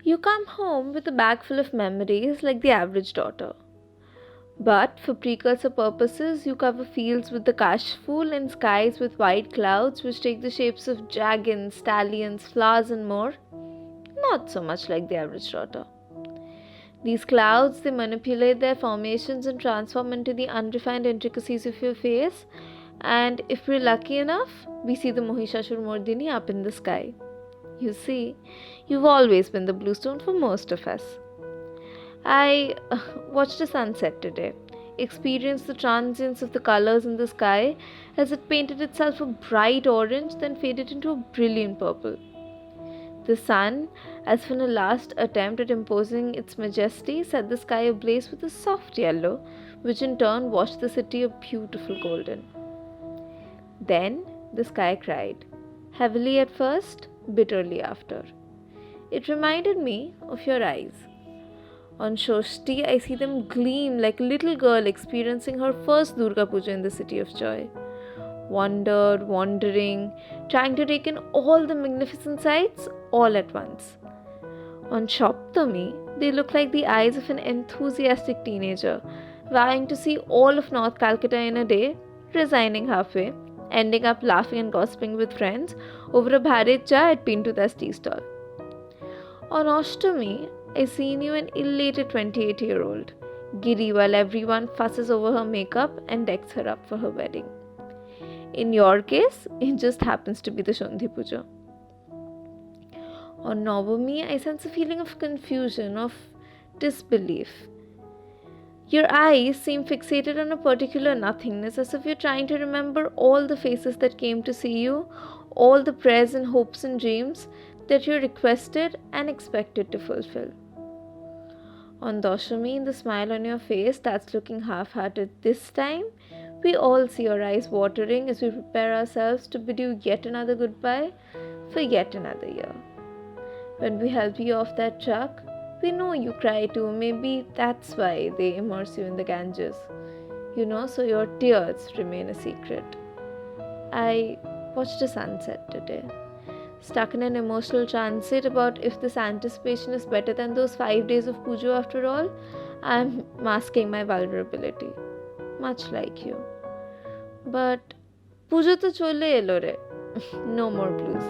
You come home with a bag full of memories like the average daughter. But for precursor purposes, you cover fields with the kashful and skies with white clouds which take the shapes of dragons, stallions, flowers, and more. Not so much like the average daughter. These clouds, they manipulate their formations and transform into the unrefined intricacies of your face. And if we're lucky enough, we see the Mohishashur Mordini up in the sky. You see, you've always been the bluestone for most of us. I watched a sunset today, experienced the transience of the colors in the sky as it painted itself a bright orange, then faded into a brilliant purple. The sun, as for a last attempt at imposing its majesty, set the sky ablaze with a soft yellow, which in turn washed the city a beautiful golden. Then the sky cried, heavily at first, bitterly after. It reminded me of your eyes. On Shoshti, I see them gleam like a little girl experiencing her first Durga Puja in the city of joy. Wandering, trying to take in all the magnificent sights all at once. On Shoptami, they look like the eyes of an enthusiastic teenager, vying to see all of North Calcutta in a day, resigning halfway, ending up laughing and gossiping with friends over a bharet cha at Pintuda's tea stall. On Ashtami, I seen you an elated 28-year-old, giddy while everyone fusses over her makeup and decks her up for her wedding. In your case, it just happens to be the Shandhi Puja. On Navami, I sense a feeling of confusion, of disbelief. Your eyes seem fixated on a particular nothingness, as if you're trying to remember all the faces that came to see you, all the prayers and hopes and dreams that you requested and expected to fulfill. On Dashami, the smile on your face that's looking half-hearted this time, we all see your eyes watering as we prepare ourselves to bid you yet another goodbye for yet another year. When we help you off that truck, we know you cry too. Maybe that's why they immerse you in the Ganges. So your tears remain a secret. I watched a sunset today, stuck in an emotional transit about if this anticipation is better than those 5 days of puja after all. I'm masking my vulnerability, much like you. But puja to chole elo re. No more blues.